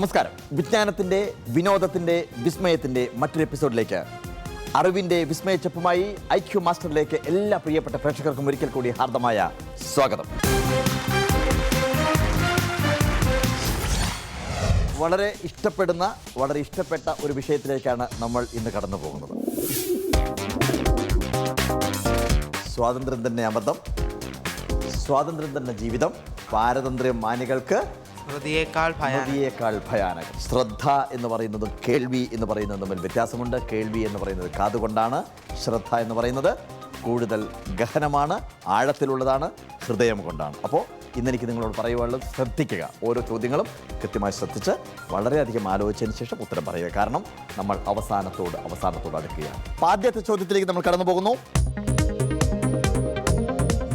നമസ്കാരം. വിജ്ഞാനത്തിൻ്റെ, വിനോദത്തിൻ്റെ, വിസ്മയത്തിൻ്റെ മറ്റൊരു എപ്പിസോഡിലേക്ക്, അറിവിൻ്റെ വിസ്മയച്ചപ്പുമായി IQ മാസ്റ്ററിലേക്ക് എല്ലാ പ്രിയപ്പെട്ട പ്രേക്ഷകർക്കും ഒരിക്കൽ കൂടി ഹാർദമായ സ്വാഗതം. വളരെ ഇഷ്ടപ്പെട്ട ഒരു വിഷയത്തിലേക്കാണ് നമ്മൾ ഇന്ന് കടന്നു പോകുന്നത്. സ്വാതന്ത്ര്യം തന്നെ അബദ്ധം, സ്വാതന്ത്ര്യം തന്നെ ജീവിതം, പാരതന്ത്ര്യം മാനികൾക്ക് ഭയാനകം. ശ്രദ്ധ എന്ന് പറയുന്നതും കേൾവി എന്ന് പറയുന്നതും തമ്മിൽ വ്യത്യാസമുണ്ട്. കേൾവി എന്ന് പറയുന്നത് കാതുകൊണ്ടാണ്, ശ്രദ്ധ എന്ന് പറയുന്നത് കൂടുതൽ ഗഹനമാണ്, ആഴത്തിലുള്ളതാണ്, ഹൃദയം കൊണ്ടാണ്. അപ്പോൾ ഇന്നെനിക്ക് നിങ്ങളോട് പറയുവാനുള്ളത് ശ്രദ്ധിക്കുക. ഓരോ ചോദ്യങ്ങളും കൃത്യമായി ശ്രദ്ധിച്ച് വളരെയധികം ആലോചിച്ചതിന് ശേഷം ഉത്തരം പറയുക. കാരണം നമ്മൾ അവസാനത്തോട് അടുക്കുകയാണ്. ആദ്യത്തെ ചോദ്യത്തിലേക്ക് നമ്മൾ കടന്നു പോകുന്നു.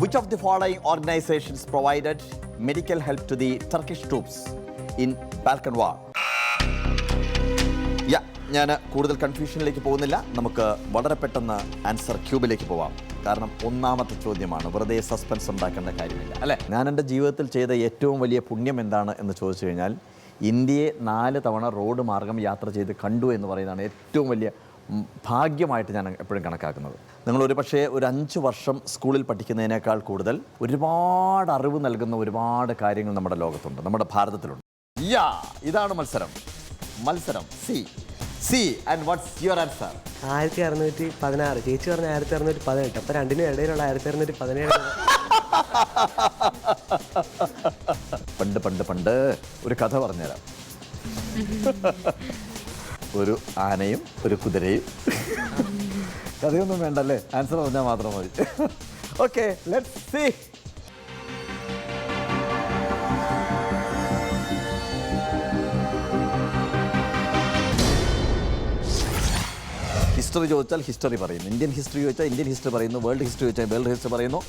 Which of the following organizations provided medical help to the Turkish troops in Balkan War? ഞാൻ കൂടുതൽ കൺഫ്യൂഷനിലേക്ക് പോകുന്നില്ല. നമുക്ക് വളരെ പെട്ടെന്ന് ആൻസർ ക്യൂബിലേക്ക് പോവാം. കാരണം ഒന്നാമത്തെ ചോദ്യമാണ്, വെറുതെ സസ്പെൻസ് ഉണ്ടാക്കേണ്ട കാര്യമില്ല, അല്ലേ? ഞാൻ എൻ്റെ ജീവിതത്തിൽ ചെയ്ത ഏറ്റവും വലിയ പുണ്യം എന്താണ് എന്ന് ചോദിച്ചു കഴിഞ്ഞാൽ, ഇന്ത്യയെ 4 തവണ റോഡ് മാർഗം യാത്ര ചെയ്ത് കണ്ടു എന്ന് പറയുന്നതാണ് ഏറ്റവും വലിയ ഭാഗ്യമായിട്ട് ഞാൻ എപ്പോഴും കണക്കാക്കുന്നത്. നിങ്ങളൊരു പക്ഷേ ഒരു 5 വർഷം സ്കൂളിൽ പഠിക്കുന്നതിനേക്കാൾ കൂടുതൽ ഒരുപാട് അറിവ് നൽകുന്ന ഒരുപാട് കാര്യങ്ങൾ നമ്മുടെ ലോകത്തുണ്ട്, നമ്മുടെ ഭാരതത്തിലുണ്ട്. ഇതാണ് മത്സരം. C and what's your answer? 1616. ചേച്ചി പറഞ്ഞ 1618. അപ്പൊ രണ്ടിനും ഇടയിലുള്ള 1617. പണ്ട് ഒരു കഥ പറഞ്ഞുതരാം. ഒരു ആനയും ഒരു കുതിരയും. കഥയൊന്നും വേണ്ടല്ലേ, ആൻസർ പറഞ്ഞാൽ മാത്രം മതി. Okay, let's see. ഹിസ്റ്ററി ചോദിച്ചാൽ ഹിസ്റ്ററി പറയുന്നു, ഇന്ത്യൻ ഹിസ്റ്ററി ചോദിച്ചാൽ ഇന്ത്യൻ ഹിസ്റ്ററി പറയുന്നു, വേൾഡ് ഹിസ്റ്ററി ചോദിച്ചാൽ വേൾഡ് ഹിസ്റ്ററി പറയുന്നു,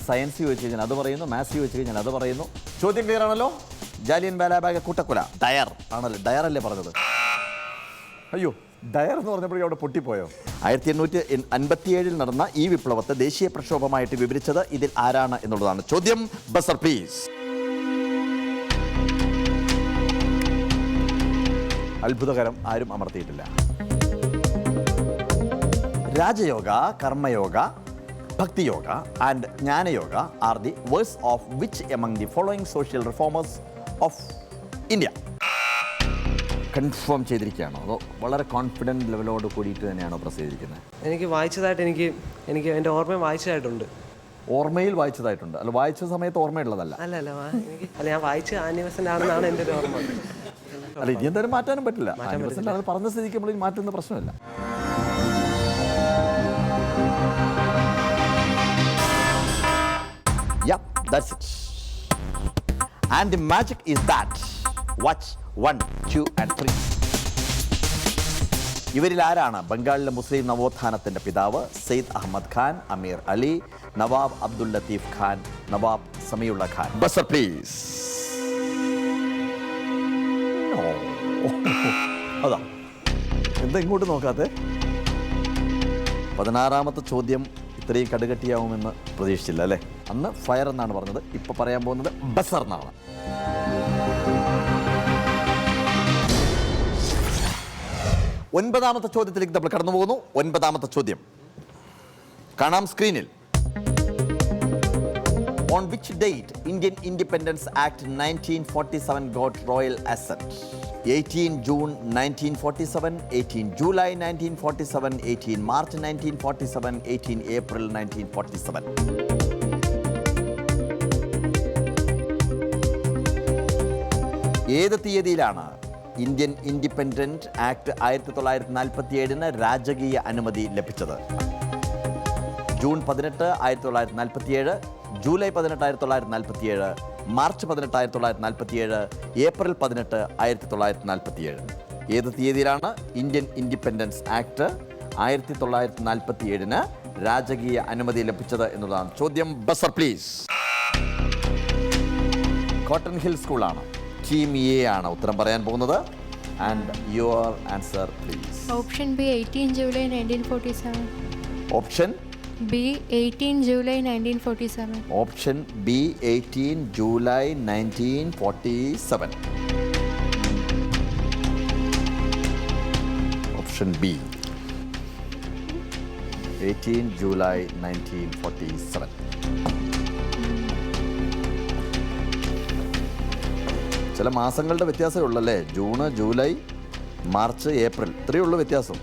സയൻസ് ചോദിച്ചു കഴിഞ്ഞാൽ അത് പറയുന്നു, മാത്സ് ചോദിച്ചു കഴിഞ്ഞാൽ അത് പറയുന്നു. ചോദ്യം ക്ലിയർ ആണല്ലോ? ജാലിയൻ വാലാബാഗ് കൂട്ടക്കൊല ഡയർ ആണല്ലോ, ഡയർ അല്ലേ പറഞ്ഞത്? അയ്യോ, ഡയർ എന്ന് പറഞ്ഞപ്പോഴേ അവിടെ പൊട്ടിപ്പോയോ? 1857 നടന്ന ഈ വിപ്ലവത്തെ ദേശീയ പ്രക്ഷോഭമായിട്ട് വിവരിച്ചത് ഇതിൽ ആരാണ് എന്നുള്ളതാണ് ചോദ്യം. Buzzer please. അത്ഭുതകരം, ആരും അമർത്തിയിട്ടില്ല. Rajayoga, Karmayoga, Bhaktiyoga and Jnanayoga are the words of which among the following social reformers of India? Confirm ചെയ്തിരിക്കുകയാണോ അതോ വളരെ കോൺഫിഡൻറ്റ് ലെവലോട് കൂടിയിട്ട് തന്നെയാണോ പ്രസ് ചെയ്തിരിക്കുന്നത്? എനിക്ക് വായിച്ചതായിട്ട് എനിക്ക് എൻ്റെ ഓർമ്മയിൽ വായിച്ചതായിട്ടുണ്ട്. ഓർമ്മയിൽ വായിച്ചതായിട്ടുണ്ട്, അല്ല വായിച്ച സമയത്ത് ഓർമ്മയുള്ളതല്ല. അല്ല ഞാൻ വായിച്ച ആനിവേഴ്സൻ്റ് ആണെന്നാണ് എൻ്റെ ഒരു ഓർമ്മ. അല്ല, ഇനി എന്തായാലും മാറ്റാനും പറ്റില്ല. ആനിവേഴ്സൻ്റ് അത് പറഞ്ഞ സ്ഥിതിക്ക് നമ്മൾ മാറ്റുന്ന പ്രശ്നമില്ല. Yeah, that's it. And the magic is that. Watch 1, 2 and 3. ഇവരിൽ ആരാണ് ബംഗാളിലെ മുസ്ലിം നവോത്ഥാനത്തിൻ്റെ പിതാവ്? സെയ്ദ് അഹമ്മദ് ഖാൻ, അമീർ അലി, നവാബ് അബ്ദുൽ ലത്തീഫ് ഖാൻ, നവാബ് സമീഉള്ള ഖാൻ. Buzzer please. അതാ എന്താ ഇങ്ങോട്ട് നോക്കാത്തെ? 16ാമത്തെ ചോദ്യം ഇത്രയും കടുകട്ടിയാവുമെന്ന് പ്രതീക്ഷിച്ചില്ല അല്ലേ? അന്ന് ഫയർ എന്നാണ് പറഞ്ഞത്, ഇപ്പോൾ പറയാൻ പോകുന്നത് ബസർ എന്നാണ്. ഒൻപതാമത്തെ ചോദ്യത്തിലേക്ക് നമ്മൾ കടന്നു പോകുന്നു. 9ാമത്തെ ചോദ്യം കാണാം സ്ക്രീനിൽ. On which date Indian Independence Act 1947 got royal assent? 18 June 1947, 18 July 1947, 18 March 1947, 18 April 1947. ഏത് തീയതിയിലാണ് ഇന്ത്യൻ ഇൻഡിപെൻഡൻറ്റ് ആക്ട് 1947 രാജകീയ അനുമതി ലഭിച്ചത്? June 18, 1947, July 18, 1947, March 18, 1947, April 18, 1947. ഏത് തീയതിയിലാണ് ഇന്ത്യൻ ഇൻഡിപെൻഡൻസ് ആക്ട് 1947 രാജകീയ അനുമതി ലഭിച്ചത് എന്നതാണ് ചോദ്യം. Buzzer please. കോട്ടൺ ഹിൽ സ്കൂളാണ്, ടീം എ ആണ് ഉത്തരം പറയാൻ പോകുന്നത്. And your answer please. Option B 18 July 1947. Option B 18 July 1947. Option B 18 July 1947. Option B 18 July 1947. ചില മാസങ്ങളുടെ വ്യത്യാസമേ ഉള്ളല്ലേ, ജൂണ്, ജൂലൈ, മാർച്ച്, ഏപ്രിൽ, ഇത്രയേ ഉള്ളൂ വ്യത്യാസം.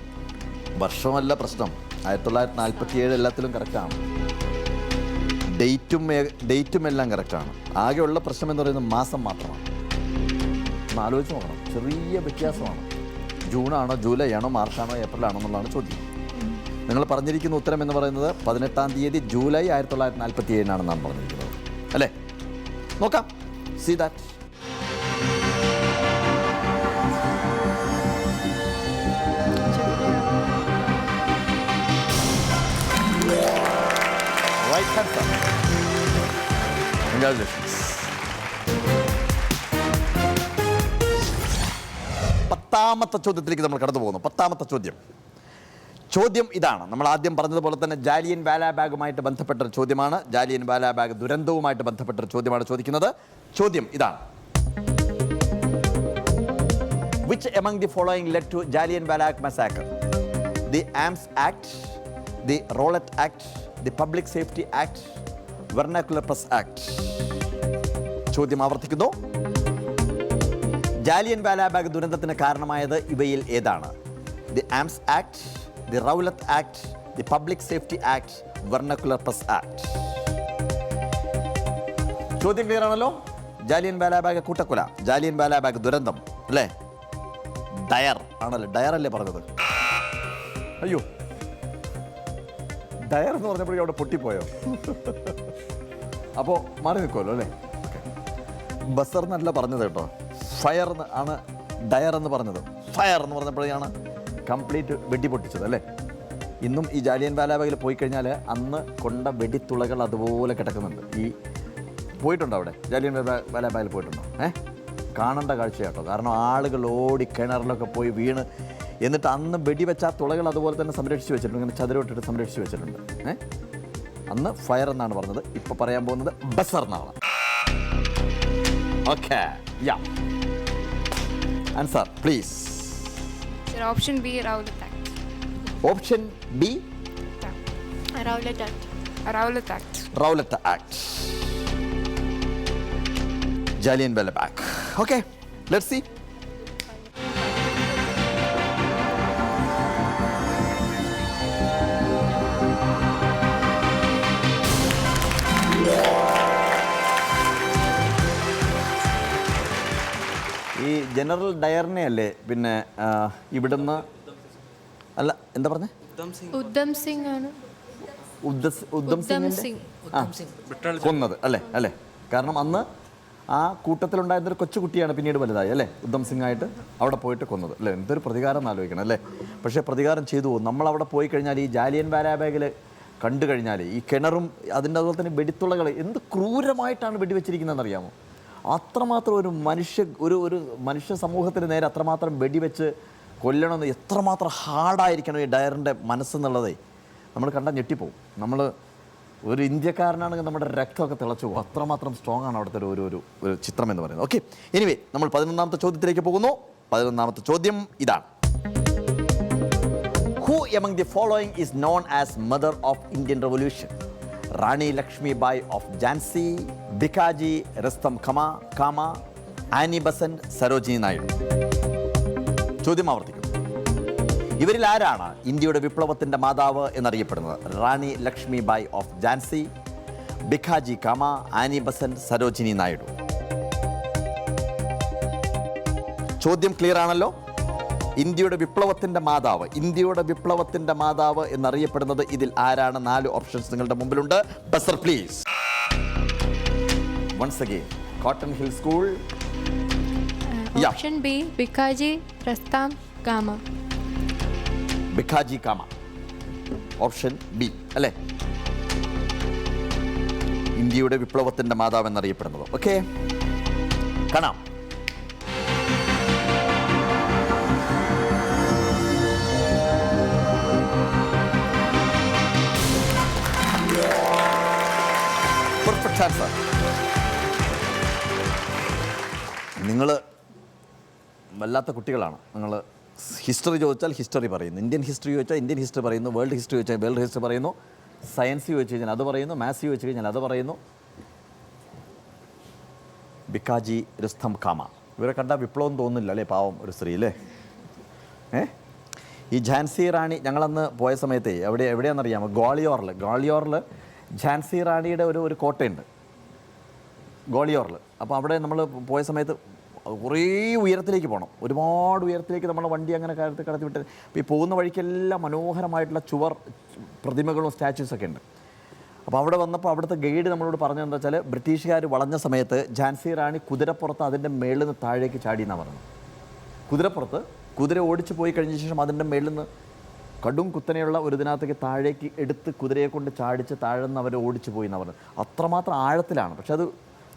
വർഷമല്ല പ്രശ്നം. 1947 എല്ലാത്തിലും കറക്റ്റാണ്. ഡേറ്റും എല്ലാം കറക്റ്റാണ്. ആകെയുള്ള പ്രശ്നം എന്ന് പറയുന്നത് മാസം മാത്രമാണ്. ഒന്ന് ആലോചിച്ച് നോക്കണം, ചെറിയ വ്യത്യാസമാണ്. ജൂണാണോ, ജൂലൈ ആണോ, മാർച്ചാണോ, ഏപ്രിലാണോ എന്നുള്ളതാണ് ചോദ്യം. നിങ്ങൾ പറഞ്ഞിരിക്കുന്ന ഉത്തരം എന്ന് പറയുന്നത് 18 തീയതി ജൂലൈ 1947 നാം പറഞ്ഞിരിക്കുന്നത് അല്ലേ? നോക്കാം. See that. Right answer. Congratulations. 10ാമത്തെ ചോദ്യത്തിലേക്ക് നമ്മൾ കടന്നു പോകുന്നു. 10ാമത്തെ ചോദ്യം ഇതാണ്. നമ്മൾ ആദ്യം പറഞ്ഞതുപോലെ തന്നെ ജാലിയൻ വാലാബാഗുമായിട്ട് ബന്ധപ്പെട്ടൊരു ചോദ്യമാണ്. ജാലിയൻ വാലാബാഗ് ദുരന്തവുമായിട്ട് ബന്ധപ്പെട്ടൊരു ചോദ്യമാണ് ചോദിക്കുന്നത്. ചോദ്യം ഇതാണ്. Which among the following led to Jallianwala massacre? The Arms Act, the Rowlatt Act, the Public Safety Act, Vernacular Press Act. ചോദ്യം ആവർത്തിക്കുന്നു. ജാലിയൻ വാലാബാഗ് ദുരന്തത്തിന് കാരണമായത് ഇവയിൽ ഏതാണ്? The arms act, the റൗലത്ത് act, the public safety act, vernacular press act. ചോദ്യം clear ആണല്ലോ. ജാലിയൻ വാലാബാഗ് കൂട്ടക്കൊല, ജാലിയൻ വാലാബാഗ് ദുരന്തം അല്ലേ? ഡയർ ആണല്ലോ, ഡയർ അല്ലേ പറഞ്ഞത്? അയ്യോ, ഡയർ എന്ന് പറഞ്ഞപ്പോഴേ അവിടെ പൊട്ടിപ്പോയോ? അപ്പോൾ മാറി നിൽക്കുമല്ലോ അല്ലേ? ബസർ എന്നല്ല പറഞ്ഞത് കേട്ടോ, ഫയർ ആണ് ഡയർ എന്ന് പറഞ്ഞത്. ഫയർ എന്ന് പറഞ്ഞപ്പോഴാണ് കംപ്ലീറ്റ് വെടി പൊട്ടിച്ചത് അല്ലേ? ഇന്നും ഈ ജാലിയൻ വാലാബാഗിൽ പോയി കഴിഞ്ഞാൽ അന്ന് കൊണ്ട വെടിത്തുളകൾ അതുപോലെ കിടക്കുന്നുണ്ട്. ഈ പോയിട്ടുണ്ടോ അവിടെ? ജാലിയൻ വാലാബാഗിൽ പോയിട്ടുണ്ടോ? കാണേണ്ട കാഴ്ച കേട്ടോ. കാരണം ആളുകൾ ഓടി കിണറിലൊക്കെ പോയി വീണ്, എന്നിട്ട് അന്ന് വെടിവെച്ച ആ തുളകൾ അതുപോലെ തന്നെ സംരക്ഷിച്ച് വെച്ചിട്ടുണ്ട്. ഇങ്ങനെ ചതുരോട്ടിട്ട് സംരക്ഷിച്ച് വെച്ചിട്ടുണ്ട്. അന്ന് ഫയർ എന്നാണ് പറഞ്ഞത്. ഇപ്പോൾ പറയാൻ പോകുന്നത് ബസർ എന്നാണ്. Okay, ya, answer please. Sir, option B, Rowlatt Act. Option B Rowlatt Act. Rowlatt Act. Rowlatt act, Jallian Wala Bagh. Okay, let's see. ഈ ജനറൽ ഡയറിനെ അല്ലേ പിന്നെ ഇവിടുന്ന് അല്ല, എന്താ പറഞ്ഞേ? ഉദ്ധം സിംഗ് ആണ്. ഉദ്ധം സിംഗ് കൊന്നത് അല്ലേ? കാരണം അന്ന് ആ കൂട്ടത്തിലുണ്ടായിരുന്നൊരു കൊച്ചുകുട്ടിയാണ് പിന്നീട് വലുതായി അല്ലേ, ഉദ്ധം സിംഗ് ആയിട്ട് അവിടെ പോയിട്ട് കൊന്നത് അല്ലേ? എന്തൊരു പ്രതികാരം എന്ന് ആലോചിക്കണം അല്ലേ? പക്ഷേ പ്രതികാരം ചെയ്തു. നമ്മളവിടെ പോയി കഴിഞ്ഞാൽ ഈ ജാലിയൻ വാലാബാഗിൽ കണ്ടു കഴിഞ്ഞാൽ ഈ കിണറും അതിൻ്റെ അതുപോലെ തന്നെ വെടിത്തുളകൾ എന്ത് ക്രൂരമായിട്ടാണ് വെടിവെച്ചിരിക്കുന്നതെന്ന് അറിയാമോ? അത്രമാത്രം ഒരു മനുഷ്യ സമൂഹത്തിന് നേരെ അത്രമാത്രം വെടിവെച്ച് കൊല്ലണമെന്ന് എത്രമാത്രം ഹാർഡായിരിക്കണം ഈ ഡയറിൻ്റെ മനസ്സെന്നുള്ളതേ നമ്മൾ കണ്ടാൽ ഞെട്ടിപ്പോവും. നമ്മൾ ഒരു ഇന്ത്യക്കാരനാണെങ്കിൽ നമ്മുടെ രക്തമൊക്കെ തിളച്ചു പോകും. അത്രമാത്രം സ്ട്രോങ് ആണ് അവിടുത്തെ ഒരു ചിത്രം എന്ന് പറയുന്നത്. ഓക്കെ, എനിവേ നമ്മൾ 11ാമത്തെ ചോദ്യത്തിലേക്ക് പോകുന്നു. 11ാമത്തെ ചോദ്യം ഇതാണ്. Who among the following is known as mother of Indian Revolution? Rani Lakshmi Bai of Jhansi, Bikaji Rustom Kama, Annie Besant, Sarojini Naidu. ചോദ്യം ആവർത്തിക്കും. ഇവരിൽ ആരാണ് ഇന്ത്യയുടെ വിപ്ലവത്തിൻ്റെ മാതാവ് എന്നറിയപ്പെടുന്നത്? Rani Lakshmi Bai of Jhansi, Bhikaji Cama, Annie Besant, Sarojini Naidu. ചോദ്യം ക്ലിയർ ആണല്ലോ. ഇന്ത്യയുടെ വിപ്ലവത്തിൻ്റെ മാതാവ് എന്നറിയപ്പെടുന്നത് ഇതിൽ ആരാണ്? 4 ഓപ്ഷൻസ് നിങ്ങളുടെ മുമ്പിലുണ്ട്. Buzzer please. Once again, cotton Hill school. Option B, Bikaji Rustom Kama. Bhikaji Cama, option B അല്ലേ? ഇന്ത്യയുടെ വിപ്ലവത്തിൻ്റെ മാതാവ് എന്നറിയപ്പെടുന്നത്. ഓക്കെ, കാണാം. Perfect answer. നിങ്ങൾ വല്ലാത്ത കുട്ടികളാണ്. നിങ്ങൾ ഹിസ്റ്ററി ചോദിച്ചാൽ ഹിസ്റ്ററി പറയുന്നു, ഇന്ത്യൻ ഹിസ്റ്ററി ചോദിച്ചാൽ ഇന്ത്യൻ ഹിസ്റ്ററി പറയുന്നു, വേൾഡ് ഹിസ്റ്ററി ചോദിച്ചാൽ വേൾഡ് ഹിസ്റ്ററി പറയുന്നു, സയൻസ് ചോദിച്ചു കഴിഞ്ഞാൽ അത് പറയുന്നു, മാത്സ് ചോദിച്ചു കഴിഞ്ഞാൽ അത് പറയുന്നു. ബിക്കാജി രുസ്തം കാമ. ഇവരെ കണ്ടാൽ വിപ്ലവം തോന്നുന്നില്ല അല്ലേ, പാവം ഒരു സ്ത്രീ അല്ലേ. ഈ ഝാൻസി റാണി ഞങ്ങളന്ന് പോയ സമയത്ത് എവിടെയാണെന്നറിയാമോ, ഗ്വാളിയോറിൽ ഝാൻസി റാണിയുടെ ഒരു കോട്ടയുണ്ട് ഗ്വാളിയോറിൽ. അപ്പോൾ അവിടെ നമ്മൾ പോയ സമയത്ത് കുറേ ഉയരത്തിലേക്ക് പോകണം, ഒരുപാട് ഉയരത്തിലേക്ക് നമ്മൾ വണ്ടി അങ്ങനെ കടത്തി വിട്ട്. അപ്പോൾ ഈ പോകുന്ന വഴിക്കെല്ലാം മനോഹരമായിട്ടുള്ള ചുവർ പ്രതിമകളും സ്റ്റാച്യൂസൊക്കെ ഉണ്ട്. അപ്പോൾ അവിടെ വന്നപ്പോൾ അവിടുത്തെ ഗൈഡ് നമ്മളോട് പറഞ്ഞതെന്താ വെച്ചാൽ, ബ്രിട്ടീഷുകാർ വളഞ്ഞ സമയത്ത് ഝാൻസി റാണി കുതിരപ്പുറത്ത് അതിൻ്റെ മേളിൽ നിന്ന് താഴേക്ക് ചാടിയെന്നാണ് പറഞ്ഞത്. കുതിരപ്പുറത്ത് കുതിര ഓടിച്ചു പോയി കഴിഞ്ഞ ശേഷം അതിൻ്റെ മേളിൽ നിന്ന് കടും കുത്തനെയുള്ള ഒരു ഇതിനകത്തേക്ക് താഴേക്ക് എടുത്ത് കുതിരയെ കൊണ്ട് ചാടിച്ച് താഴെന്ന് അവർ ഓടിച്ചു പോയി എന്നാണ് പറഞ്ഞത്. അത്രമാത്രം ആഴത്തിലാണ്. പക്ഷെ അത്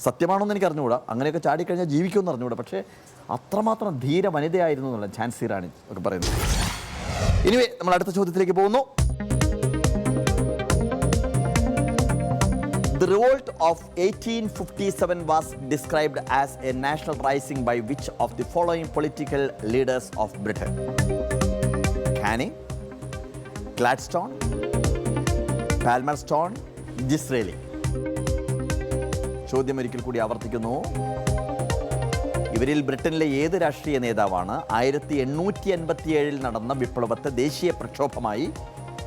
സത്യമാണോന്ന് എനിക്ക് അറിഞ്ഞുകൂടാ, അങ്ങനെയൊക്കെ ചാടിക്കഴിഞ്ഞാൽ ജീവിക്കുമെന്ന് അറിഞ്ഞുകൂടാ. പക്ഷേ അത്രമാത്രം ധീര വനിതയായിരുന്നു എന്നുള്ള ഝാൻസി റാണി ഒക്കെ പറയുന്നത്. ഇനിവേ നമ്മൾ അടുത്ത ചോദ്യത്തിലേക്ക് പോകുന്നു. The revolt of 1857 was described as a national rising by which of the following political leaders of Britain? Canning, Gladstone, Palmerston, Disraeli. ചോദ്യം ഒരിക്കൽ കൂടി ആവർത്തിക്കുന്നു. ഇവരിൽ ബ്രിട്ടനിലെ ഏത് രാഷ്ട്രീയ നേതാവാണ് 1857 നടന്ന വിപ്ലവത്തെ ദേശീയ പ്രക്ഷോഭമായി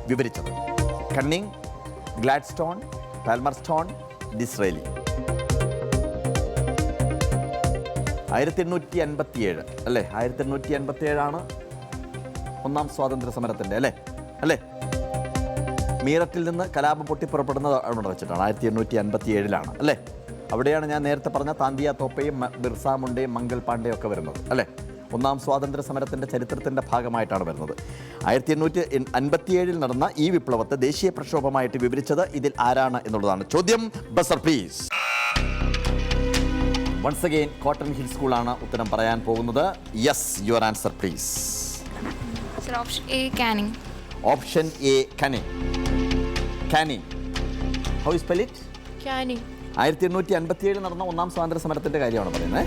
വിവരിച്ചത്? Canning, Gladstone, Palmerston, Disraeli. 1857 അല്ലേ, 1857 ഒന്നാം സ്വാതന്ത്ര്യ സമരത്തിൻ്റെ അല്ലേ. മീററ്റിൽ നിന്ന് കലാപം പൊട്ടിപ്പുറപ്പെടുന്നത് അവിടെ വെച്ചിട്ടാണ്, 1857 അല്ലേ. അവിടെയാണ് ഞാൻ നേരത്തെ പറഞ്ഞ താന്തിയ തോപ്പയും ബിർസ മുണ്ടയും മംഗൾ പാണ്ഡെയും ഒക്കെ വരുന്നത് അല്ലേ. ഒന്നാം സ്വാതന്ത്ര്യ സമരത്തിൻ്റെ ചരിത്രത്തിൻ്റെ ഭാഗമായിട്ടാണ് വരുന്നത്. 1857 നടന്ന ഈ വിപ്ലവത്തെ ദേശീയ പ്രക്ഷോഭമായിട്ട് വിവരിച്ചത് ഇതിൽ ആരാണ് എന്നുള്ളതാണ് ചോദ്യം. Buzzer please. Once again cotton Hill സ്കൂളാണ് ഉത്തരം പറയാൻ പോകുന്നത്. Yes, your answer please. Sir, option A, Canning. Option A, Canning. Canning, how you spell it? Canning. 1857 നടന്ന ഒന്നാം സ്വാതന്ത്ര്യ സമരത്തിൻ്റെ കാര്യമാണ് പറയുന്നത്.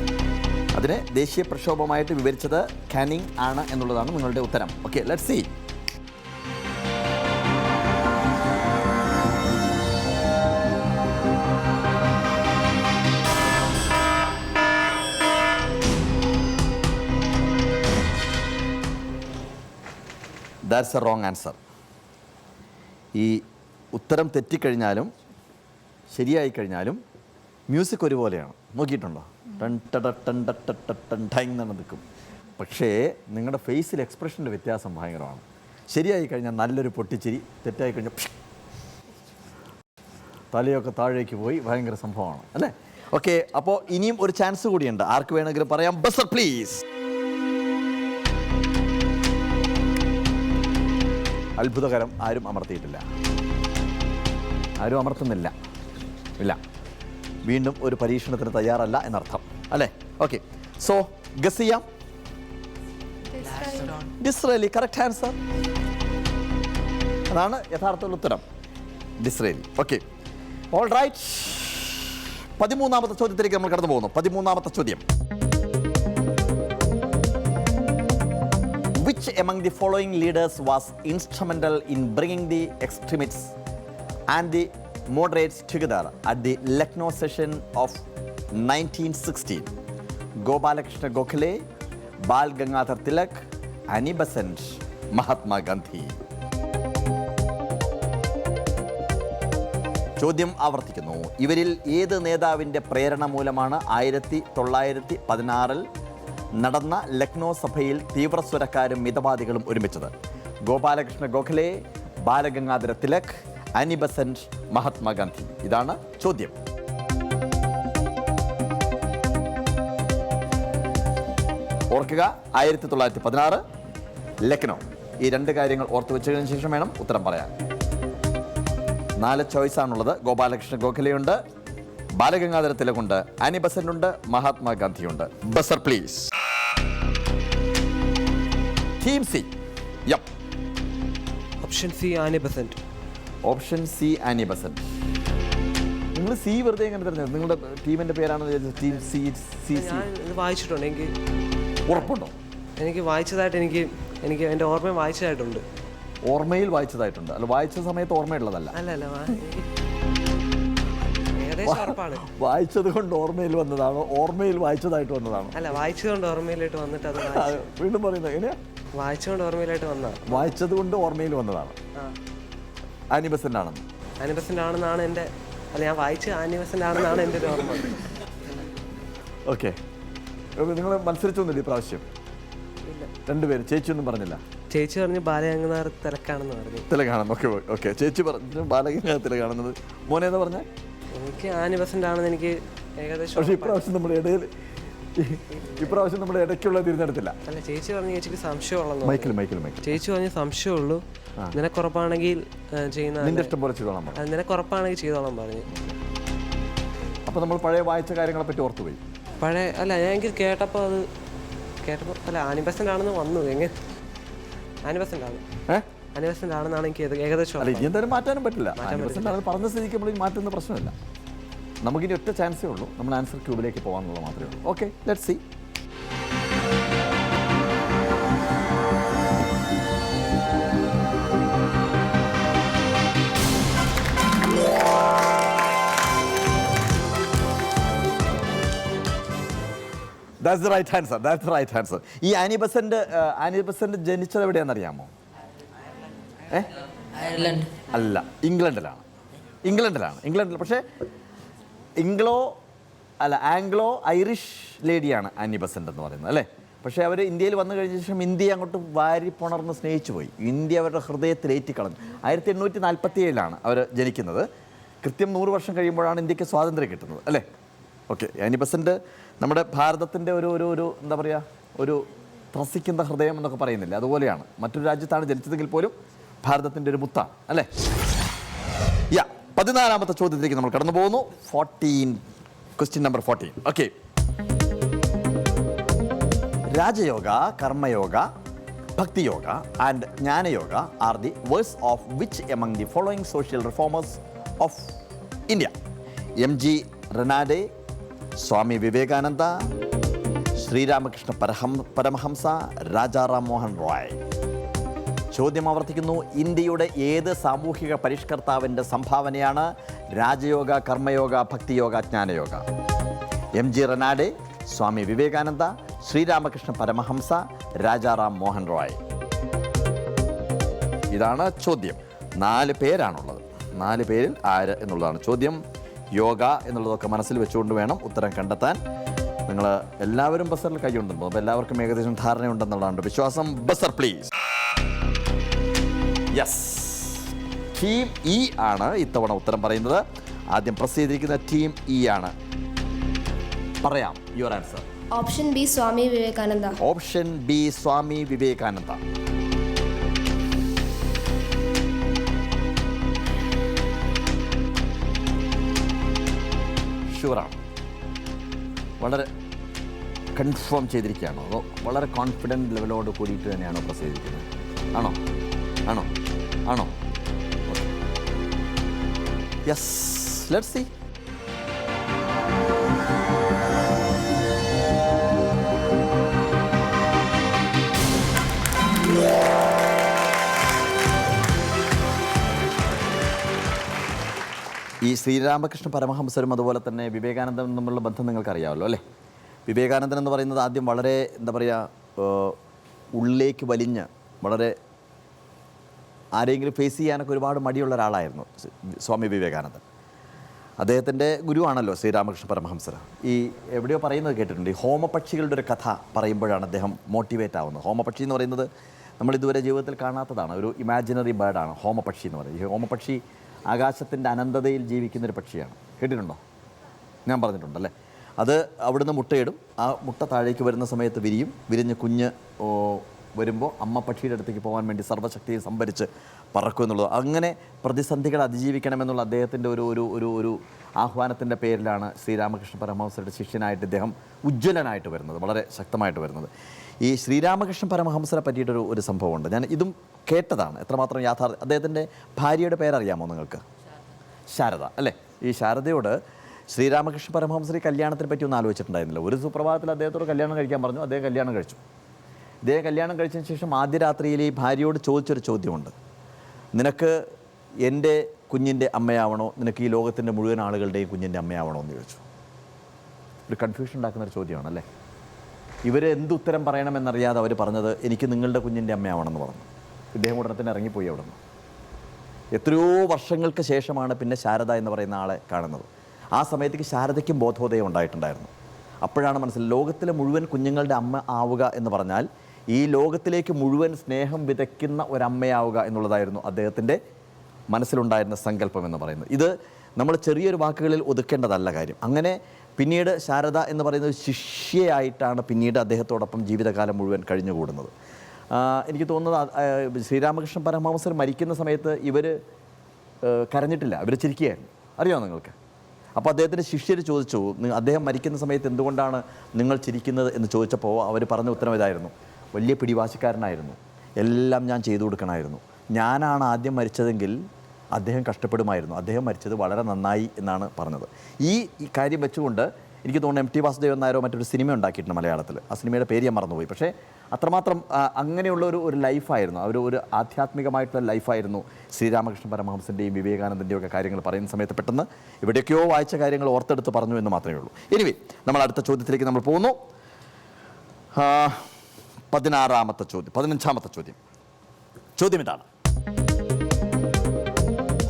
അതിനെ ദേശീയ പ്രക്ഷോഭമായിട്ട് വിവരിച്ചത് കാനിങ് ആണ് എന്നുള്ളതാണ് നിങ്ങളുടെ ഉത്തരം. Okay, let's see. That's a wrong answer. ഈ ഉത്തരം തെറ്റിക്കഴിഞ്ഞാലും ശരിയായി കഴിഞ്ഞാലും മ്യൂസിക് ഒരുപോലെയാണ്. നോക്കിയിട്ടുണ്ടോ? ടൺ ടട ടൺ ട ട ടൺ ടൈങ് എന്ന് നിൽക്കും. പക്ഷേ നിങ്ങളുടെ ഫേസിൽ എക്സ്പ്രഷൻ്റെ വ്യത്യാസം ഭയങ്കരമാണ്. ശരിയായി കഴിഞ്ഞാൽ നല്ലൊരു പൊട്ടിച്ചിരി, തെറ്റായി കഴിഞ്ഞാൽ തലയൊക്കെ താഴേക്ക് പോയി ഭയങ്കര സംഭവമാണ് അല്ലേ. ഓക്കെ, അപ്പോൾ ഇനിയും ഒരു ചാൻസ് കൂടിയുണ്ട്. ആർക്ക് വേണമെങ്കിലും പറയാം. Buzzer please. അത്ഭുതകരം, ആരും അമർത്തിയിട്ടില്ല, ആരും അമർത്തുന്നില്ല. ഇല്ല, വീണ്ടും ഒരു പരീക്ഷണത്തിന് തയ്യാറല്ല എന്നർത്ഥം അല്ലേ. ഓക്കെ, സോ ഗസ് ചെയ്യാം. Disraeli, correct answer. അതാണ് യഥാർത്ഥ ഉത്തരം, ഡിസ്രേലി. Okay, all right. 13ാമത്തെ ചോദ്യത്തിലേക്ക് നമ്മൾ കടന്നു പോകുന്നു. 13ാമത്തെ ചോദ്യം. Which among the following leaders was instrumental in bringing the extremists and the moderates together at the Lucknow session of 1916? Gopalakrishna Gokhale, Bal Gangadhar Tilak, Annie Besant, Mahatma Gandhi. ചോദ്യം ആവർത്തിക്കുന്നു. ഇവരിൽ ഏത് നേതാവിൻ്റെ പ്രേരണ മൂലമാണ് 1916 നടന്ന ലക്നോ സഭയിൽ തീവ്രസ്വരക്കാരും മിതവാദികളും ഒരുമിച്ചത്? Gopalakrishna Gokhale, Balagangadhara Tilak, Annie Besant, Mahatma Gandhi. ഇതാണ് ചോദ്യം. ഓർക്കുക, 1916 ലക്നോ. ഈ രണ്ട് കാര്യങ്ങൾ ഓർത്തു വെച്ചതിന് ശേഷം വേണം ഉത്തരം പറയാൻ. 4 ചോയ്സാണുള്ളത്. ഗോപാലകൃഷ്ണ ഗോഖലെയുണ്ട്, ബാലഗംഗാധര തിലകുണ്ട്, ആനി ബസന്റ് ഉണ്ട്, മഹാത്മാഗാന്ധിയുണ്ട്. Buzzer please. Team C. Yup. Option C, Annie Besant. Option C, Annie Besant. നിങ്ങൾ സി വെറുതെ എങ്ങനെ തരുന്നത്? നിങ്ങളുടെ ടീമിന്റെ പേരാണെന്ന് വിചാരിച്ചത്. Team C. ഞാൻ ഇത് വായിച്ചിട്ടുണ്ട്. എനിക്ക് ഉറപ്പുണ്ടോ? എനിക്ക് വായിച്ചതായിട്ട് എനിക്ക് എൻ്റെ ഓർമ്മ വായിച്ചതായിട്ടുണ്ട്. ഓർമ്മയിൽ വായിച്ചതായിട്ടുണ്ട്, അല്ല വായിച്ച സമയത്ത് ഓർമ്മയുള്ളതല്ല. അല്ല ഏകദേശം ഉറപ്പാണ്. വായിച്ചത് കൊണ്ട് ഓർമ്മയിൽ വന്നതാണോ, ഓർമ്മയിൽ വായിച്ചതായിട്ട് വന്നതാണോ? അല്ല, വായിച്ചതുകൊണ്ട് ഓർമ്മയിലായിട്ട് വന്നിട്ട് അത് വീണ്ടും പറയുന്നത് എങ്ങനെയാ? വായിച്ചുകൊണ്ട് ഓർമ്മയിലായിട്ട് വന്നതാണ്. വായിച്ചത് കൊണ്ട് ഓർമ്മയിൽ വന്നതാണ്. ആനി ബസന്റ് ആണെന്ന്. ആനി ബസന്റ് ആണെന്നാണ് എൻ്റെ, അല്ല ഞാൻ വായിച്ച ആനി ബസന്റ് ആണെന്നാണ് എൻ്റെ ഒരു ഓർമ്മ. ഓക്കെ, നിങ്ങൾ മത്സരിച്ചൊന്നുമില്ല ഈ പ്രാവശ്യം? ഇല്ല. രണ്ടുപേരും. ചേച്ചിയൊന്നും പറഞ്ഞില്ല? ചേച്ചി പറഞ്ഞു ബാലഗംഗാധർ തിലക്കാണെന്ന് പറഞ്ഞു. തിലകാണെന്ന്. ഓക്കെ ഓക്കെ, ചേച്ചി പറഞ്ഞു ബാലഗംഗാധർ തിലകാണെന്നത്. മോനേതാ പറഞ്ഞ? എനിക്ക് ആനി ബസന്റ് ആണെന്ന് എനിക്ക് ഏകദേശം. പക്ഷേ ഇപ്രാവശ്യം നമ്മുടെ ഇടയ്ക്കുള്ള തിരഞ്ഞെടുത്തില്ല. അല്ല, ചേച്ചി പറഞ്ഞു ചേച്ചിക്ക് സംശയമുള്ളൂ. മൈക്കിൾ ചേച്ചി പറഞ്ഞു സംശയമുള്ളൂ, നിനക്കുറപ്പാണെങ്കിൽ ചെയ്യുന്ന, നിന്റെ ഇഷ്ടം പോലെ ചെയ്തോളാം പറഞ്ഞു. നിനക്കുറപ്പാണെങ്കിൽ ചെയ്തോളാം പറഞ്ഞു. അപ്പോൾ നമ്മൾ പഴയ വായിച്ച കാര്യങ്ങളെ പറ്റി ഓർത്തുപോയി. അല്ല ഞാൻ എനിക്ക് കേട്ടപ്പോൾ അല്ല ആനി ബസന്റ് ആണെന്ന് വന്നു. എങ്ങനെ ആനി ബസന്റ് ആണ്, ആനി ബസന്റ് ആണെന്നാണ് എനിക്ക് ഏകദേശം. അല്ല, ഇനി എന്തായാലും മാറ്റാനും പറ്റില്ല. പറഞ്ഞ സ്ഥിതിക്ക് നമ്മൾ മാറ്റുന്ന പ്രശ്നമില്ല. നമുക്കിനി ഒറ്റ ചാൻസേ ഉള്ളൂ, നമ്മൾ ആൻസർ ക്യൂബിലേക്ക് പോകാമെന്നുള്ളത് മാത്രമേ ഉള്ളൂ. Okay, let's see. That's the right answer. ഈ ആനി ബസന്റ് ജനിച്ചത് എവിടെയാണെന്നറിയാമോ? അല്ല, ഇംഗ്ലണ്ടിലാണ്. പക്ഷേ ആംഗ്ലോ ഐറിഷ് ലേഡിയാണ് ആനി ബസന്റ് എന്ന് പറയുന്നത്, അല്ലേ? പക്ഷേ അവർ ഇന്ത്യയിൽ വന്നു കഴിഞ്ഞ ശേഷം ഇന്ത്യയെ അങ്ങോട്ട് വാരി പുണർന്ന് സ്നേഹിച്ചു പോയി. ഇന്ത്യ അവരുടെ ഹൃദയത്തിൽ ഏറ്റിക്കളഞ്ഞു. 1847 അവർ ജനിക്കുന്നത്. കൃത്യം 100 വർഷം കഴിയുമ്പോഴാണ് ഇന്ത്യക്ക് സ്വാതന്ത്ര്യം കിട്ടുന്നത്, അല്ലേ? ഓക്കെ, ആനി ബസന്റ് നമ്മുടെ ഭാരതത്തിൻ്റെ ഒരു എന്താ പറയുക, ഒരു ത്രസിക്കുന്ന ഹൃദയം എന്നൊക്കെ പറയുന്നില്ല, അതുപോലെയാണ്. മറ്റൊരു രാജ്യത്താണ് ജനിച്ചതെങ്കിൽ പോലും ഭാരതത്തിൻ്റെ ഒരു മുത്താണ്, അല്ലേ? 14ാമത്തെ ചോദ്യത്തിലേക്ക് നമ്മൾ കടന്നു പോകുന്നു. Question number 14. Okay, Raja Yoga, Karmayoga, Bhaktiyoga and Jnanayoga are the words of which among the following social reformers of India? MG റനാഡെ, Swami Vivekananda, Sri Ramakrishna Paramahansa, Rajaram Mohan Roy. ചോദ്യം ആവർത്തിക്കുന്നു. ഇന്ത്യയുടെ ഏത് സാമൂഹിക പരിഷ്കർത്താവിൻ്റെ സംഭാവനയാണ് രാജയോഗ, കർമ്മയോഗ, ഭക്തിയോഗ, ജ്ഞാനയോഗ? MG റനാഡെ, സ്വാമി വിവേകാനന്ദ, ശ്രീരാമകൃഷ്ണ പരമഹംസ, രാജാറാം മോഹൻ റോയ്. ഇതാണ് ചോദ്യം. 4 പേരാണുള്ളത്. 4 പേരിൽ ആര് എന്നുള്ളതാണ് ചോദ്യം. യോഗ എന്നുള്ളതൊക്കെ മനസ്സിൽ വെച്ചുകൊണ്ട് വേണം ഉത്തരം കണ്ടെത്താൻ. നിങ്ങൾ എല്ലാവരും ബസറിൽ കൈയുണ്ടെന്നോ? അപ്പോൾ എല്ലാവർക്കും ഏകദേശം ധാരണയുണ്ടെന്നുള്ളതാണ് വിശ്വാസം. Buzzer please. Yes, team E ആണ് ഇത്തവണ ഉത്തരം പറയുന്നത്. ആദ്യം പ്രസ് ചെയ്തിരിക്കുന്ന ടീം ഇ ആണ്. പറയാം your answer. Option B Swami Vivekananda. Option B Swami Vivekananda. ഷുവറാണ്? വളരെ കൺഫേം ചെയ്തിരിക്കുകയാണോ, അതോ വളരെ കോൺഫിഡൻറ്റ് ലെവലോട് കൂടിയിട്ട് തന്നെയാണോ പ്രസ് ചെയ്തിരിക്കുന്നത്? ആണോ? Yes, let's see. ഈ ശ്രീരാമകൃഷ്ണ പരമഹംസരും അതുപോലെ തന്നെ വിവേകാനന്ദനും തമ്മിലുള്ള ബന്ധം നിങ്ങൾക്കറിയാമല്ലോ, അല്ലേ? വിവേകാനന്ദൻ എന്ന് പറയുന്നത് ആദ്യം വളരെ എന്താ പറയുക, ഉള്ളിലേക്ക് വലിഞ്ഞ് വളരെ ആരെങ്കിലും ഫേസ് ചെയ്യാനൊക്കെ ഒരുപാട് മടിയുള്ള ഒരാളായിരുന്നു സ്വാമി വിവേകാനന്ദൻ. അദ്ദേഹത്തിൻ്റെ ഗുരുവാണല്ലോ ശ്രീരാമകൃഷ്ണ പരമഹംസർ. ഈ എവിടെയോ പറയുന്നത് കേട്ടിട്ടുണ്ട്, ഈ ഹോമപക്ഷികളുടെ ഒരു കഥ പറയുമ്പോഴാണ് അദ്ദേഹം മോട്ടിവേറ്റ് ആവുന്നത്. ഹോമപക്ഷി എന്ന് പറയുന്നത് നമ്മളിതുവരെ ജീവിതത്തിൽ കാണാത്തതാണ്, ഒരു ഇമാജിനറി ബേർഡാണ് ഹോമപക്ഷി എന്ന് പറയുന്നത്. ഈ ഹോമപക്ഷി ആകാശത്തിൻ്റെ അനന്തതയിൽ ജീവിക്കുന്നൊരു പക്ഷിയാണ്. കേട്ടിട്ടുണ്ടോ? ഞാൻ പറഞ്ഞിട്ടുണ്ടല്ലേ. അത് അവിടുന്ന് മുട്ടയിടും. ആ മുട്ട താഴേക്ക് വരുന്ന സമയത്ത് വിരിഞ്ഞ് കുഞ്ഞ് വരുമ്പോൾ അമ്മ പക്ഷിയുടെ അടുത്തേക്ക് പോകാൻ വേണ്ടി സർവ്വശക്തിയും സംഭരിച്ച് പറക്കും എന്നുള്ളത്. അങ്ങനെ പ്രതിസന്ധികൾ അതിജീവിക്കണമെന്നുള്ള അദ്ദേഹത്തിൻ്റെ ഒരു ആഹ്വാനത്തിൻ്റെ പേരിലാണ് ശ്രീരാമകൃഷ്ണ പരമഹംസരുടെ ശിഷ്യനായിട്ട് ഇദ്ദേഹം ഉജ്ജ്വലനായിട്ട് വരുന്നത്, വളരെ ശക്തമായിട്ട് വരുന്നത്. ഈ ശ്രീരാമകൃഷ്ണ പരമഹംസരെ പറ്റിയിട്ടൊരു സംഭവമുണ്ട്. ഞാൻ ഇതും കേട്ടതാണ്, എത്രമാത്രം യാഥാർത്ഥ്യം. അദ്ദേഹത്തിൻ്റെ ഭാര്യയുടെ പേരറിയാമോ നിങ്ങൾക്ക്? ശാരദ, അല്ലേ? ഈ ശാരദയോട് ശ്രീരാമകൃഷ്ണ പരമഹംസർ കല്യാണത്തിനെ പറ്റി ഒന്നും ആലോചിച്ചിട്ടുണ്ടായിരുന്നില്ല. ഒരു സുപ്രഭാതത്തിൽ അദ്ദേഹത്തോട് കല്യാണം കഴിക്കാൻ പറഞ്ഞു. അദ്ദേഹം കല്യാണം കഴിച്ചു. ഇദ്ദേഹം കല്യാണം കഴിച്ചതിന് ശേഷം ആദ്യ രാത്രിയിൽ ഈ ഭാര്യയോട് ചോദിച്ചൊരു ചോദ്യമുണ്ട്, നിനക്ക് എൻ്റെ കുഞ്ഞിൻ്റെ അമ്മയാവണോ, നിനക്ക് ഈ ലോകത്തിൻ്റെ മുഴുവൻ ആളുകളുടെയും കുഞ്ഞിൻ്റെ അമ്മയാവണോ എന്ന് ചോദിച്ചു. ഒരു കൺഫ്യൂഷൻ ഉണ്ടാക്കുന്നൊരു ചോദ്യമാണല്ലേ. ഇവർ എന്തുത്തരം പറയണമെന്നറിയാതെ അവർ പറഞ്ഞത് എനിക്ക് നിങ്ങളുടെ കുഞ്ഞിൻ്റെ അമ്മയാവണമെന്ന് പറഞ്ഞു. ഇദ്ദേഹം ഉടനെ തന്നെ ഇറങ്ങിപ്പോയി അവിടെ നിന്ന്. എത്രയോ വർഷങ്ങൾക്ക് ശേഷമാണ് പിന്നെ ശാരദ എന്ന് പറയുന്ന ആളെ കാണുന്നത്. ആ സമയത്തേക്ക് ശാരദയ്ക്കും ബോധോദയം ഉണ്ടായിട്ടുണ്ടായിരുന്നു. അപ്പോഴാണ് മനസ്സിലായി ലോകത്തിലെ മുഴുവൻ കുഞ്ഞുങ്ങളുടെ അമ്മ ആവുക എന്ന് പറഞ്ഞാൽ ഈ ലോകത്തിലേക്ക് മുഴുവൻ സ്നേഹം വിതയ്ക്കുന്ന ഒരമ്മയാവുക എന്നുള്ളതായിരുന്നു അദ്ദേഹത്തിൻ്റെ മനസ്സിലുണ്ടായിരുന്ന സങ്കല്പം എന്ന് പറയുന്നത്. ഇത് നമ്മൾ ചെറിയൊരു വാക്കുകളിൽ ഒതുക്കേണ്ടതല്ല കാര്യം. അങ്ങനെ പിന്നീട് ശാരദ എന്ന് പറയുന്നത് ശിഷ്യയായിട്ടാണ് പിന്നീട് അദ്ദേഹത്തോടൊപ്പം ജീവിതകാലം മുഴുവൻ കഴിഞ്ഞുകൂടുന്നത്. എനിക്ക് തോന്നുന്നത് ശ്രീരാമകൃഷ്ണ പരമഹംസർ മരിക്കുന്ന സമയത്ത് ഇവർ കരഞ്ഞിട്ടില്ല, ഇവർ ചിരിക്കുകയായിരുന്നു. അറിയാമോ നിങ്ങൾക്ക്? അപ്പോൾ അദ്ദേഹത്തിൻ്റെ ശിഷ്യർ ചോദിച്ചു, അദ്ദേഹം മരിക്കുന്ന സമയത്ത് എന്തുകൊണ്ടാണ് നിങ്ങൾ ചിരിക്കുന്നത് എന്ന് ചോദിച്ചപ്പോൾ അവർ പറഞ്ഞ ഉത്തരം ഇതായിരുന്നു, വലിയ പിടിവാശിക്കാരനായിരുന്നു, എല്ലാം ഞാൻ ചെയ്തു കൊടുക്കണമായിരുന്നു, ഞാനാണ് ആദ്യം മരിച്ചതെങ്കിൽ അദ്ദേഹം കഷ്ടപ്പെടുമായിരുന്നു, അദ്ദേഹം മരിച്ചത് വളരെ നന്നായി എന്നാണ് പറഞ്ഞത്. ഈ കാര്യം വെച്ചുകൊണ്ട് എനിക്ക് തോന്നുന്നു MT വാസുദേവൻ നായരോ മറ്റൊരു സിനിമ ഉണ്ടാക്കിയിട്ടുണ്ട് മലയാളത്തിൽ. ആ സിനിമയുടെ പേര് ഞാൻ മറന്നുപോയി. പക്ഷേ അത്രമാത്രം അങ്ങനെയുള്ള ഒരു ലൈഫായിരുന്നു, ഒരു ആധ്യാത്മികമായിട്ടുള്ള ലൈഫായിരുന്നു ശ്രീരാമകൃഷ്ണ പരമഹംസൻ്റെയും വിവേകാനന്ദൻ്റെയും ഒക്കെ കാര്യങ്ങൾ പറയുന്ന സമയത്ത് പെട്ടെന്ന് എവിടെയൊക്കെയോ വായിച്ച കാര്യങ്ങൾ ഓർത്തെടുത്ത് പറഞ്ഞു എന്ന് മാത്രമേ ഉള്ളൂ. എനിവേ, നമ്മൾ അടുത്ത ചോദ്യത്തിലേക്ക് നമ്മൾ പോകുന്നു. 15ാമത്തെ ചോദ്യം. ചോദ്യം ഇതാണ്: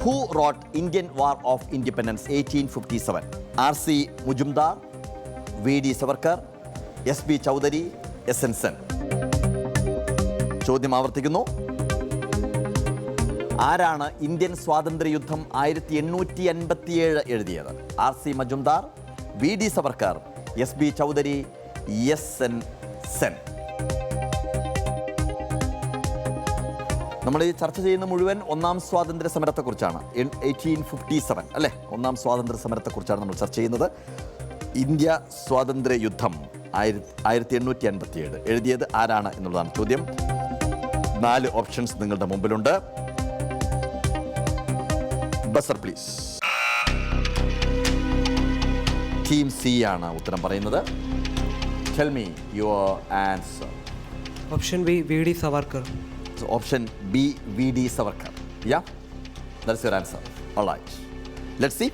Who wrote Indian War of Independence 1857? R.C. Majumdar, V.D. Savarkar, S.B. Chowdhury, S.N. Sen. ചോദ്യം ആവർത്തിക്കുന്നു. ആരാണ് ഇന്ത്യൻ സ്വാതന്ത്ര്യ യുദ്ധം 1857 എഴുതിയത്? R.C. Majumdar, V.D. Savarkar, S.B. Chaudhary, S.N. Sen. നമ്മൾ ഈ ചർച്ച ചെയ്യുന്ന മുഴുവൻ ഒന്നാം സ്വാതന്ത്ര്യ സമരത്തെക്കുറിച്ചാണ്. 1857 അല്ലേ, ഒന്നാം സ്വാതന്ത്ര്യ സമരത്തെക്കുറിച്ചാണ് നമ്മൾ ചർച്ച ചെയ്യുന്നത്. ഇന്ത്യ സ്വാതന്ത്ര്യ യുദ്ധം 1857 എഴുതിയത് ആരാണ് എന്നുള്ളതാണ് ചോദ്യം. 4 ഓപ്ഷൻസ് നിങ്ങളുടെ മുമ്പിലുണ്ട്. Buzzer please. ടീം സി ആണ് ഉത്തരം പറയുന്നത്. Tell me your answer. Option B V.D. Savarkar. So option B, V.D. Savarkar. Yeah, that's your answer. All right. Let's see.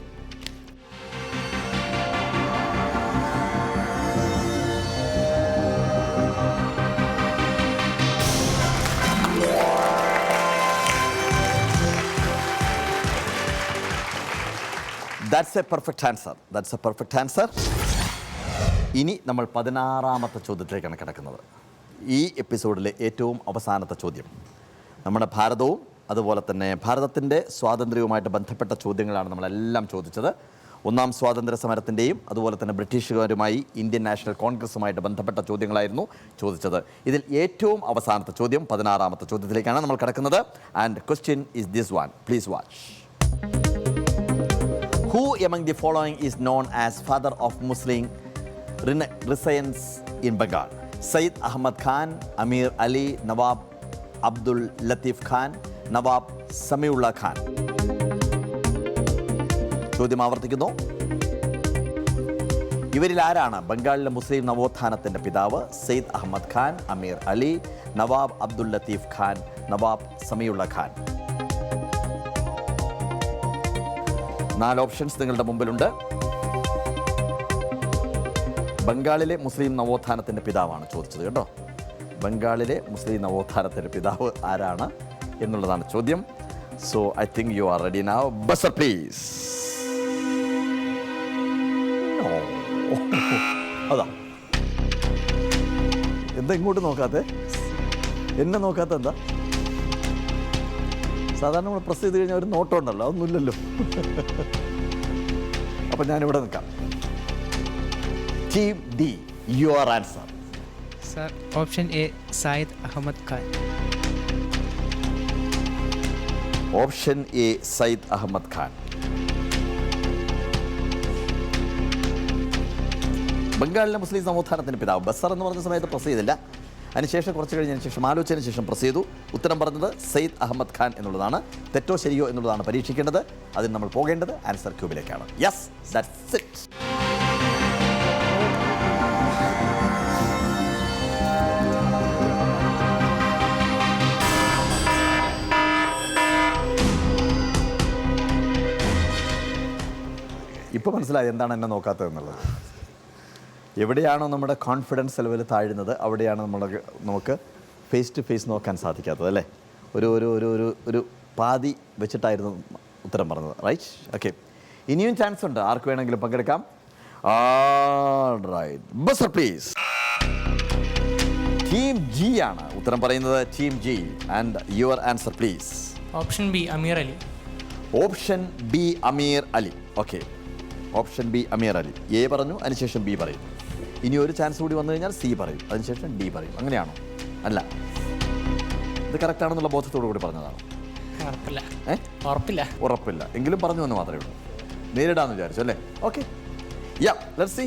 That's a perfect answer. That's a perfect answer. ഇനി നമ്മൾ 16ാമത്തെ ചോദ്യത്തിലേക്കാണ് കിടക്കുന്നത്. ഈ എപ്പിസോഡിലെ ഏറ്റവും അവസാനത്തെ ചോദ്യം. നമ്മുടെ ഭാരതവും അതുപോലെ തന്നെ ഭാരതത്തിൻ്റെ സ്വാതന്ത്ര്യവുമായിട്ട് ബന്ധപ്പെട്ട ചോദ്യങ്ങളാണ് നമ്മളെല്ലാം ചോദിച്ചത്. ഒന്നാം സ്വാതന്ത്ര്യ സമരത്തിൻ്റെയും അതുപോലെ തന്നെ ബ്രിട്ടീഷുകാരുമായി ഇന്ത്യൻ നാഷണൽ കോൺഗ്രസുമായിട്ട് ബന്ധപ്പെട്ട ചോദ്യങ്ങളായിരുന്നു ചോദിച്ചത്. ഇതിൽ ഏറ്റവും അവസാനത്തെ ചോദ്യം 16ാമത്തെ ചോദ്യത്തിലേക്കാണ് നമ്മൾ കിടക്കുന്നത്. And question is this one. Please watch. Who among the following is known as father of Muslim Renaissance in Bengal? Sayyid Ahmad Khan, Amir Ali, Nawab Abdul Latif Khan, Nawab Samiullah Khan. ചോദ്യം ആവർത്തിക്കുന്നു. ഇവരിൽ ആരാണ് ബംഗാളിലെ മുസ്ലിം നവോത്ഥാനത്തിൻ്റെ പിതാവ്? Sayyid Ahmed Khan, Amir Ali, Nawab Abdul Latif Khan, Nawab Samiullah Khan. 4 options നിങ്ങളുടെ മുമ്പിലുണ്ട്. ബംഗാളിലെ മുസ്ലിം നവോത്ഥാനത്തിൻ്റെ പിതാവാണ് ചോദിച്ചത് കേട്ടോ. ബംഗാളിലെ മുസ്ലിം നവോത്ഥാനത്തിൻ്റെ പിതാവ് ആരാണ് എന്നുള്ളതാണ് ചോദ്യം. So I think you are ready now. Buzzer please. അതാ എന്താ ഇങ്ങോട്ട് നോക്കാത്തെ? എന്നെ നോക്കാത്ത എന്താ? സാധാരണ നമ്മൾ പ്രസ് ചെയ്ത് കഴിഞ്ഞാൽ ഒരു നോട്ടം ഉണ്ടല്ലോ, അതൊന്നുമില്ലല്ലോ. അപ്പം ഞാനിവിടെ നിൽക്കാം. Team D, your answer. Sir, option A, Syed Ahmad Khan. Option A, Syed Ahmad Khan. ബംഗാളിലെ മുസ്ലിം നവോത്ഥാനത്തിൻ്റെ പിതാവ്. ബസർ എന്ന് പറഞ്ഞ സമയത്ത് പ്രസ് ചെയ്തില്ല, അതിനുശേഷം കുറച്ച് കഴിഞ്ഞതിന് ശേഷം ആലോചനയ്ക്ക് ശേഷം പ്രസ് ചെയ്തു. ഉത്തരം പറഞ്ഞത് സയ്യിദ് അഹമ്മദ് ഖാൻ എന്നുള്ളതാണ്. തെറ്റോ ശരിയോ എന്നുള്ളതാണ് പരീക്ഷിക്കേണ്ടത്. അതിന് നമ്മൾ പോകേണ്ടത് ആൻസർ ക്യൂബിലേക്കാണ്. Yes, that's it. ഇപ്പോൾ മനസ്സിലായി എന്താണ് എന്നെ നോക്കാത്തത് എന്നുള്ളത്. എവിടെയാണോ നമ്മുടെ കോൺഫിഡൻസ് ലെവൽ താഴുന്നത് അവിടെയാണ് നമുക്ക് ഫേസ് ടു ഫേസ് നോക്കാൻ സാധിക്കാത്തത് അല്ലേ. ഒരു ഒരു ഒരു ഒരു ഒരു പാതി വെച്ചിട്ടായിരുന്നു ഉത്തരം പറഞ്ഞത്. Right, okay. ഇനിയും ചാൻസ് ഉണ്ട്, ആർക്ക് വേണമെങ്കിലും പങ്കെടുക്കാം. Right, buzzer please. Team G ആണ് ഉത്തരം പറയുന്നത്. Team G, and your answer please. Option B Ameer Ali. Option B Ameer Ali. Okay, option B Ameer Ali. A പറഞ്ഞു, അതിനുശേഷം ബി പറയും. ഇനി ഒരു ചാൻസ് കൂടി വന്നു കഴിഞ്ഞാൽ സി പറയും, അതിനുശേഷം ഡി പറയും. അങ്ങനെയാണോ? അല്ല, ഇത് കറക്റ്റ് ആണെന്നുള്ള ബോധത്തോടു കൂടി പറഞ്ഞതാണ്. ഉറപ്പില്ല എങ്കിലും പറഞ്ഞു എന്ന് മാത്രമേ ഉള്ളൂ. നേരിടാന്ന് വിചാരിച്ചു അല്ലേ? Okay, ya, let's see.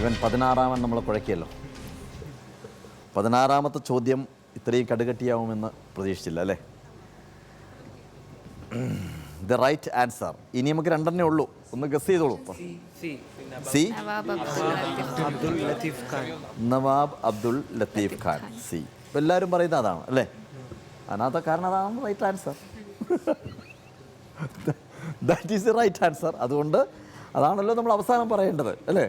ഇവൻ 16 നമ്മളെ കുഴക്കിയല്ലോ. 16 ചോദ്യം ഇത്രയും കടുകട്ടിയാവുമെന്ന് പ്രതീക്ഷിച്ചില്ല അല്ലേ? The right answer. ഇനി നമുക്ക് 2 ഉള്ളൂ, ഒന്ന് ഗസ് ചെയ്തോളൂ. സി, നവാബ് അബ്ദുൾ ലത്തീഫ് ഖാൻ. സി, എല്ലാവരും പറയുന്നത് അതാണ് അല്ലേ? അതിനകത്ത് കാരണം അതാണ് right answer. That is the right answer. അതുകൊണ്ട് അതാണല്ലോ നമ്മൾ അവസാനം പറയേണ്ടത് അല്ലേ?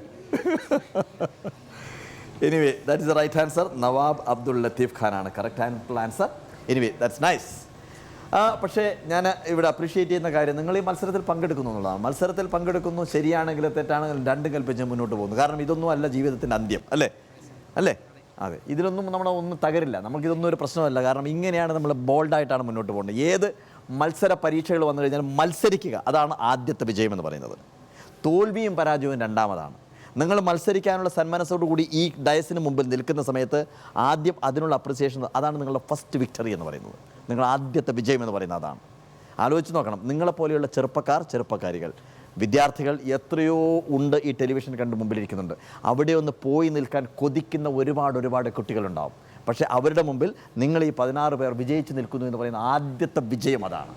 Anyway, that is the right answer. Nawab Abdul Latif ഖാനാണ് correct answer. Anyway, that's nice. പക്ഷേ ഞാൻ ഇവിടെ അപ്രീഷിയേറ്റ് ചെയ്യുന്ന കാര്യം, നിങ്ങൾ ഈ മത്സരത്തിൽ പങ്കെടുക്കുന്നു എന്നുള്ളതാണ്. മത്സരത്തിൽ പങ്കെടുക്കുന്നു, ശരിയാണെങ്കിലും തെറ്റാണെങ്കിലും രണ്ടും കൽപ്പിച്ച് മുന്നോട്ട് പോകുന്നു. കാരണം ഇതൊന്നും അല്ല ജീവിതത്തിൻ്റെ അന്ത്യം അല്ലേ? അതെ, ഇതിലൊന്നും ഒന്നും തകരില്ല. നമുക്കിതൊന്നും ഒരു പ്രശ്നമല്ല. കാരണം ഇങ്ങനെയാണ് നമ്മൾ ബോൾഡായിട്ടാണ് മുന്നോട്ട് പോകുന്നത്. ഏത് മത്സര പരീക്ഷകൾ വന്നു കഴിഞ്ഞാൽ മത്സരിക്കുക, അതാണ് ആദ്യത്തെ വിജയം എന്ന് പറയുന്നത്. തോൽവിയും പരാജയവും രണ്ടാമതാണ്. നിങ്ങൾ മത്സരിക്കാനുള്ള സന്മനസ്സോടുകൂടി ഈ ഡയസിന് മുമ്പിൽ നിൽക്കുന്ന സമയത്ത് ആദ്യം അതിനുള്ള അപ്രിസിയേഷൻ, അതാണ് നിങ്ങളുടെ ഫസ്റ്റ് വിക്ടറി എന്ന് പറയുന്നത്. നിങ്ങൾ ആദ്യത്തെ വിജയം എന്ന് പറയുന്നത് അതാണ്. ആലോചിച്ച് നോക്കണം, നിങ്ങളെപ്പോലെയുള്ള ചെറുപ്പക്കാരികൾ, വിദ്യാർത്ഥികൾ എത്രയോ ഉണ്ട് ഈ ടെലിവിഷൻ കണ്ട് മുമ്പിലിരിക്കുന്നുണ്ട്. അവിടെ ഒന്ന് പോയി നിൽക്കാൻ കൊതിക്കുന്ന ഒരുപാട് കുട്ടികളുണ്ടാവും. പക്ഷേ അവരുടെ മുമ്പിൽ നിങ്ങൾ ഈ 16 പേർ വിജയിച്ച് നിൽക്കുന്നു എന്ന് പറയുന്ന ആദ്യത്തെ വിജയം അതാണ്.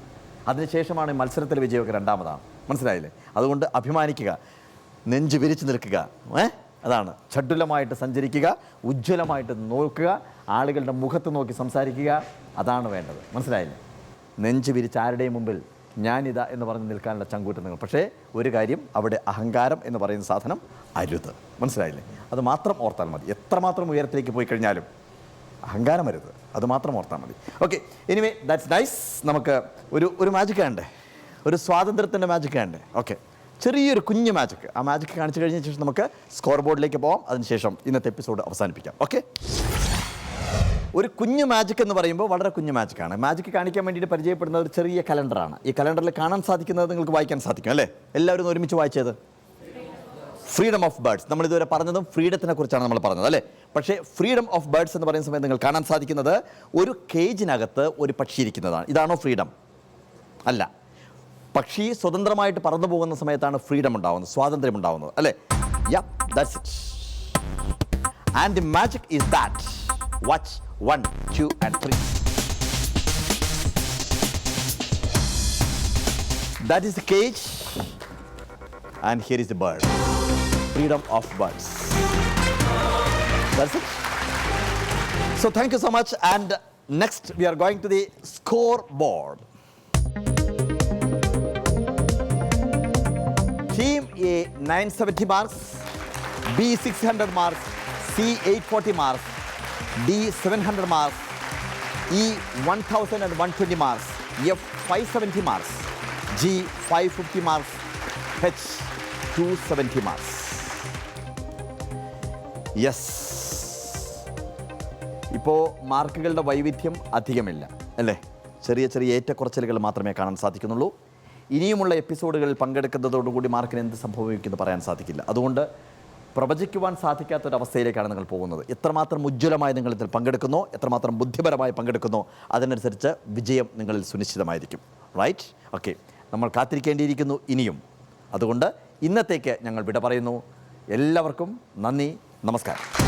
അതിനുശേഷമാണ് ഈ മത്സരത്തിലെ വിജയമൊക്കെ രണ്ടാമതാണ്. മനസ്സിലായില്ലേ? അതുകൊണ്ട് അഭിമാനിക്കുക, നെഞ്ച് വിരിച്ച് നിൽക്കുക. അതാണ് ചടുലമായിട്ട് സഞ്ചരിക്കുക, ഉജ്ജ്വലമായിട്ട് നോക്കുക, ആളുകളുടെ മുഖത്ത് നോക്കി സംസാരിക്കുക. അതാണ് വേണ്ടത്. മനസ്സിലായില്ലേ? നെഞ്ച് വിരിച്ച് ആരുടെയും മുമ്പിൽ ഞാനിതാ എന്ന് പറഞ്ഞ് നിൽക്കാനുള്ള ചങ്കൂറ്റം നിങ്ങൾ. പക്ഷേ ഒരു കാര്യം, അവിടെ അഹങ്കാരം എന്ന് പറയുന്ന സാധനം അരുത്. മനസ്സിലായില്ലേ? അത് മാത്രം ഓർത്താൽ മതി. എത്രമാത്രം ഉയരത്തിലേക്ക് പോയി കഴിഞ്ഞാലും അഹങ്കാരം അരുത്, അത് മാത്രം ഓർത്താൽ മതി. Okay, anyway, that's nice. നമുക്ക് ഒരു മാജിക് വേണ്ടേ? ഒരു സ്വാതന്ത്ര്യത്തിൻ്റെ മാജിക് വേണ്ടേ? ഓക്കെ, ചെറിയൊരു കുഞ്ഞ് മാജിക്. ആ മാജിക് കാണിച്ചു കഴിഞ്ഞ ശേഷം നമുക്ക് സ്കോർ ബോർഡിലേക്ക് പോകാം. അതിനുശേഷം ഇന്നത്തെ എപ്പിസോഡ് അവസാനിപ്പിക്കാം. ഓക്കെ, ഒരു കുഞ്ഞു മാജിക് എന്ന് പറയുമ്പോൾ വളരെ കുഞ്ഞു മാജിക്കാണ്. മാജിക് കാണിക്കാൻ വേണ്ടിയിട്ട് പരിചയപ്പെടുന്ന ഒരു ചെറിയ കലണ്ടറാണ്. ഈ കലണ്ടറിൽ കാണാൻ സാധിക്കുന്നത് നിങ്ങൾക്ക് വായിക്കാൻ സാധിക്കും അല്ലേ? എല്ലാവരും ഒരുമിച്ച് വായിച്ചത് ഫ്രീഡം ഓഫ് ബേർഡ്സ്. നമ്മളിതുവരെ പറഞ്ഞതും ഫ്രീഡത്തിനെ കുറിച്ചാണ് നമ്മൾ പറഞ്ഞത് അല്ലേ? പക്ഷേ ഫ്രീഡം ഓഫ് ബേർഡ്സ് എന്ന് പറയുന്ന സമയത്ത് നിങ്ങൾ കാണാൻ സാധിക്കുന്നത് ഒരു കേജിനകത്ത് ഒരു പക്ഷി ഇരിക്കുന്നതാണ്. ഇതാണോ ഫ്രീഡം? അല്ല. പക്ഷി സ്വതന്ത്രമായിട്ട് പറന്നു പോകുന്ന സമയത്താണ് ഫ്രീഡം ഉണ്ടാവുന്നത്, സ്വാതന്ത്ര്യം ഉണ്ടാവുന്നത് അല്ലേ? Yeah, that's it. And the magic is that. Watch 1, 2 and 3. That is the cage, and here is the bird. Freedom of birds. That's it. So thank you so much, and next we are going to the scoreboard. Team A 970 marks, B 600 marks, C 840 marks, D 700 marks, E 1120 marks, F 570 marks, G 550 marks, H 270 marks. Yes. ഇപ്പോൾ മാർക്കുകളുടെ വൈവിധ്യം അധികമില്ല അല്ലേ? ചെറിയ ഏറ്റക്കുറച്ചിലുകൾ മാത്രമേ കാണാൻ സാധിക്കുന്നുള്ളൂ. ഇനിയുമുള്ള എപ്പിസോഡുകളിൽ പങ്കെടുക്കുന്നതോടുകൂടി മാർക്കിന് എന്ത് സംഭവിക്കുമെന്ന് പറയാൻ സാധിക്കില്ല. അതുകൊണ്ട് പ്രവചിക്കുവാൻ സാധിക്കാത്തൊരവസ്ഥയിലേക്കാണ് നിങ്ങൾ പോകുന്നത്. എത്രമാത്രം ഉജ്ജ്വലമായി നിങ്ങൾ ഇതിൽ പങ്കെടുക്കുന്നോ, എത്രമാത്രം ബുദ്ധിപരമായി പങ്കെടുക്കുന്നോ, അതിനനുസരിച്ച് വിജയം നിങ്ങളിൽ സുനിശ്ചിതമായിരിക്കും. റൈറ്റ്? ഓക്കെ, നമ്മൾ കാത്തിരിക്കേണ്ടിയിരിക്കുന്നു ഇനിയും. അതുകൊണ്ട് ഇന്നത്തേക്ക് ഞങ്ങൾ വിട പറയുന്നു. എല്ലാവർക്കും നന്ദി, നമസ്കാരം.